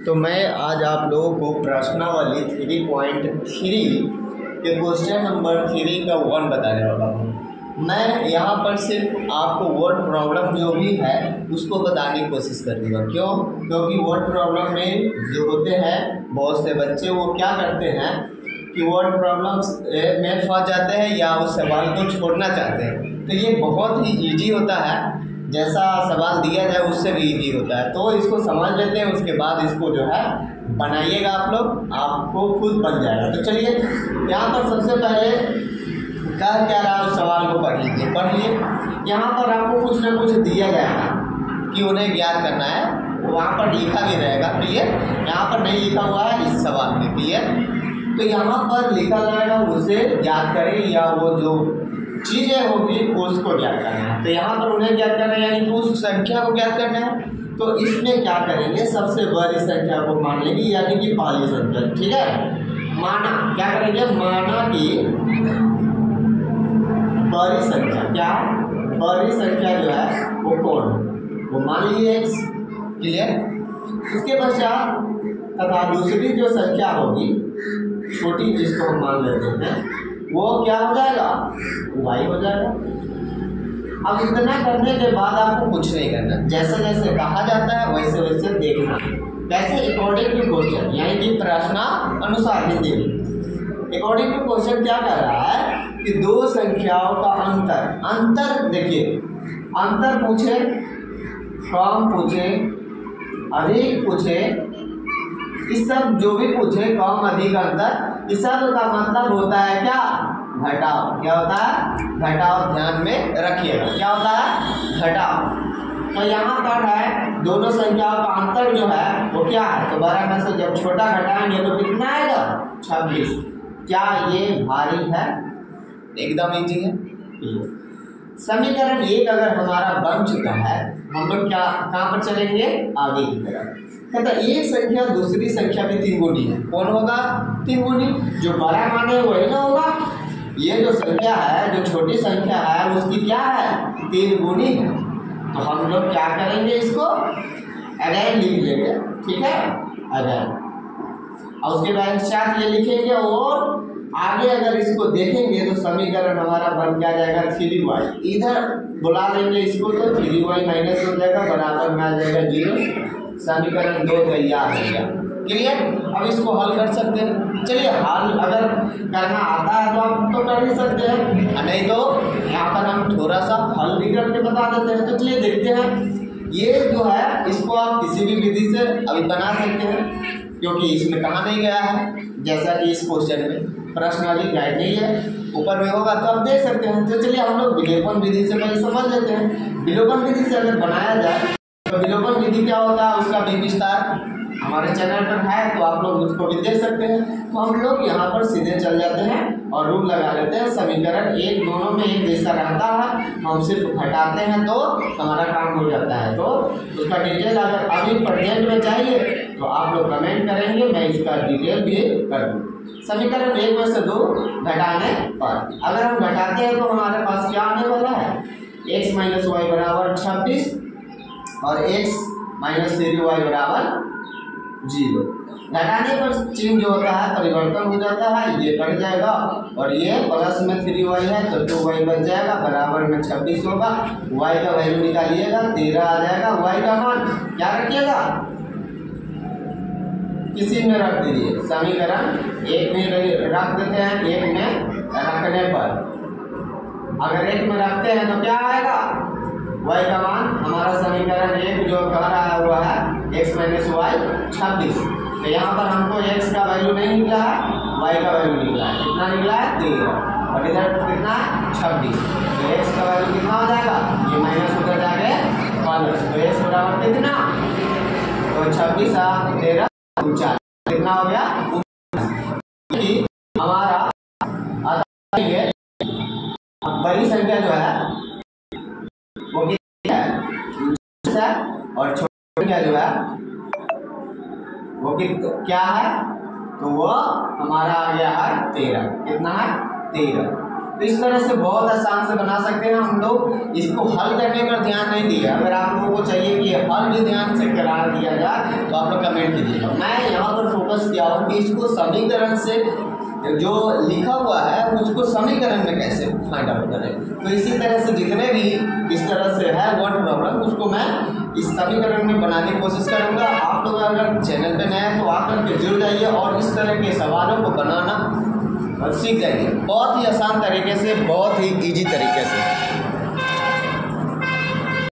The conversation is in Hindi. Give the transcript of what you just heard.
तो मैं आज आप लोगों को प्रश्नावली 3.3 के क्वेश्चन नंबर 3 का 1 बताने वाला हूँ। मैं यहाँ पर सिर्फ आपको वर्ड प्रॉब्लम जो भी है उसको बताने की कोशिश करूँगा। क्यों? क्योंकि वर्ड प्रॉब्लम में जो होते हैं बहुत से बच्चे वो क्या करते हैं कि वर्ड प्रॉब्लम्स में फंस जाते हैं या उस सवाल को छोड़ना चाहते हैं। तो ये बहुत ही ईजी होता है, जैसा सवाल दिया जाए उससे भी इजी होता है। तो इसको समझ लेते हैं, उसके बाद इसको जो है बनाइएगा आप लोग, आपको खुद बन जाएगा। तो चलिए यहाँ पर सबसे पहले क्या रहा उस सवाल को पढ़ लीजिए। यहाँ पर आपको कुछ ना कुछ दिया जाएगा कि उन्हें याद करना है, वहाँ पर लिखा भी रहेगा क्लियर। यहाँ पर नहीं लिखा हुआ है इस सवाल में क्लियर, तो यहाँ पर लिखा जाएगा उसे याद करें या वो जो चीज़ें होगी उसको ज्ञात करना है। तो यहाँ पर उन्हें ज्ञात करना है यानी कि उस संख्या को ज्ञात करना है। तो इसमें क्या करेंगे, सबसे बड़ी संख्या को मान लेंगे यानी कि पहली संख्या, ठीक है। माना क्या करेंगे, माना कि बड़ी संख्या, क्या बड़ी संख्या जो है वो कौन है, वो मान लीजिए x क्लियर। उसके पश्चात तथा दूसरी जो संख्या होगी छोटी जिसको हम मान लेते हैं वो क्या हो जाएगा, y हो जाएगा। अब इतना करने के बाद आपको कुछ नहीं करना, जैसे जैसे कहा जाता है वैसे वैसे देखना। कैसे? अकॉर्डिंग टू क्वेश्चन, यानी कि प्रश्न अनुसार हिंदी में। अकॉर्डिंग टू क्वेश्चन क्या कर रहा है कि दो संख्याओं का अंतर देखिए, अंतर पूछे, कम पूछे, अधिक पूछे, इस सब जो भी पूछे कम अधिक अंतर, इस सब का मतलब होता है क्या, घटाव। क्या होता है? घटाव। ध्यान में रखिएगा क्या होता है, घटाव। तो यहाँ पर है दोनों संख्याओं का अंतर जो है वो क्या है, तो बड़ा में से जब छोटा घटाएंगे तो कितना आएगा, 26। क्या ये भारी है? एकदम इजी है। समीकरण 1 अगर हमारा बन चुका है, हम लोग क्या कहाँ पर चलेंगे, आगे की तरफ। कहता एक संख्या दूसरी संख्या की 3 गुनी है। कौन होगा 3 गुनी? जो बड़ा माने वही ना होगा। ये जो संख्या है, जो छोटी संख्या है उसकी क्या है, 3 गुनी है। तो हम लोग क्या करेंगे, इसको अगेन लिख लेंगे, ठीक है, अगेन। और उसके बाद साथ ये लिखेंगे और आगे अगर इसको देखेंगे तो समीकरण हमारा बन क्या जाएगा, 3y। इधर बुला लेंगे इसको तो 3y माइनस हो जाएगा, बराबर में आ जाएगा 0। समीकरण 2 तैयार हो गया क्लियर। अब इसको हल कर सकते हैं। चलिए हल अगर करना आता है तो आप तो कर ही सकते हैं, नहीं तो यहाँ पर हम थोड़ा सा हल भी करके बता देते हैं। तो चलिए देखते हैं। ये जो है इसको आप किसी भी विधि से अभी बना सकते हैं, क्योंकि इसमें कहा नहीं गया है, जैसा कि इस क्वेश्चन में प्रश्न अभी गाइड नहीं है, ऊपर में होगा तो आप देख सकते हैं। तो चलिए हम लोग विलोपन विधि से पहले समझ लेते हैं। विलोपन विधि से अगर बनाया जाए तो विलोपन विधि क्या होता है, उसका भी विस्तार हमारे चैनल पर है, तो आप लोग उसको भी देख सकते हैं। तो हम लोग यहाँ पर सीधे चल जाते हैं और रूल लगा लेते हैं। समीकरण 1 दोनों में एक जैसा रहता है, हम सिर्फ घटाते हैं तो हमारा काम हो जाता है। तो उसका डिटेल अगर अभी प्रेजेंट में चाहिए तो आप लोग कमेंट करेंगे, मैं इसका डिटेल भी कर दूँ। समीकरण 1 में से 2 घटाने पर अगर हम घटाते हैं तो हमारे पास क्या आने वाला है, x माइनस वाई बराबर 26 और x माइनस 3y बराबर 0। घटाने पर चिन्ह जो होता है परिवर्तन हो जाता है, ये कट जाएगा और ये प्लस में 3y है तो 2y बच जाएगा, बराबर में 26 होगा। y का वैल्यू निकालिएगा 13 आ जाएगा। y का मान क्या रखिएगा, किसी में रख दीजिए। समीकरण 1 में रख देते हैं, 1 में रखने पर अगर 1 में रखते हैं तो क्या आएगा, y का मान हमारा समीकरण 1 जो कह रहा हुआ है x माइनस वाई 26। तो यहाँ पर हमको x का वैल्यू नहीं निकला है, y का वैल्यू निकला है। कितना निकला है, 13, और इधर कितना 26। तो x का वैल्यू कितना हो जाएगा, ये माइनस उधर जाके प्लस, तो x बराबर कितना, तो 26 और 13 49, कितना हो गया, हमारा बड़ी संख्या जो है वो कितनी है और छोटी संख्या जो है वो क्या है, तो वो हमारा आ गया है 13। कितना है, 13। तो इस तरह से बहुत आसान से बना सकते हैं हम लोग। इसको हल करने पर ध्यान नहीं दिया, अगर आप लोगों को चाहिए कि हल भी ध्यान से करा दिया जाए तो आप लोग कमेंट कीजिएगा। मैं यहाँ पर फोकस किया हूँ कि इसको समीकरण से जो लिखा हुआ है उसको समीकरण में कैसे फाइंड आउट करें। तो इसी तरह से जितने भी इस तरह से है वर्ड प्रॉब्लम उसको मैं इस समीकरण में बनाने की कोशिश करूँगा। आप लोग अगर चैनल पे नए हैं तो आकर के जुड़ जाइए और इस तरह के सवालों को बनाना सीख जाइए, बहुत ही आसान तरीके से, बहुत ही ईजी तरीके से।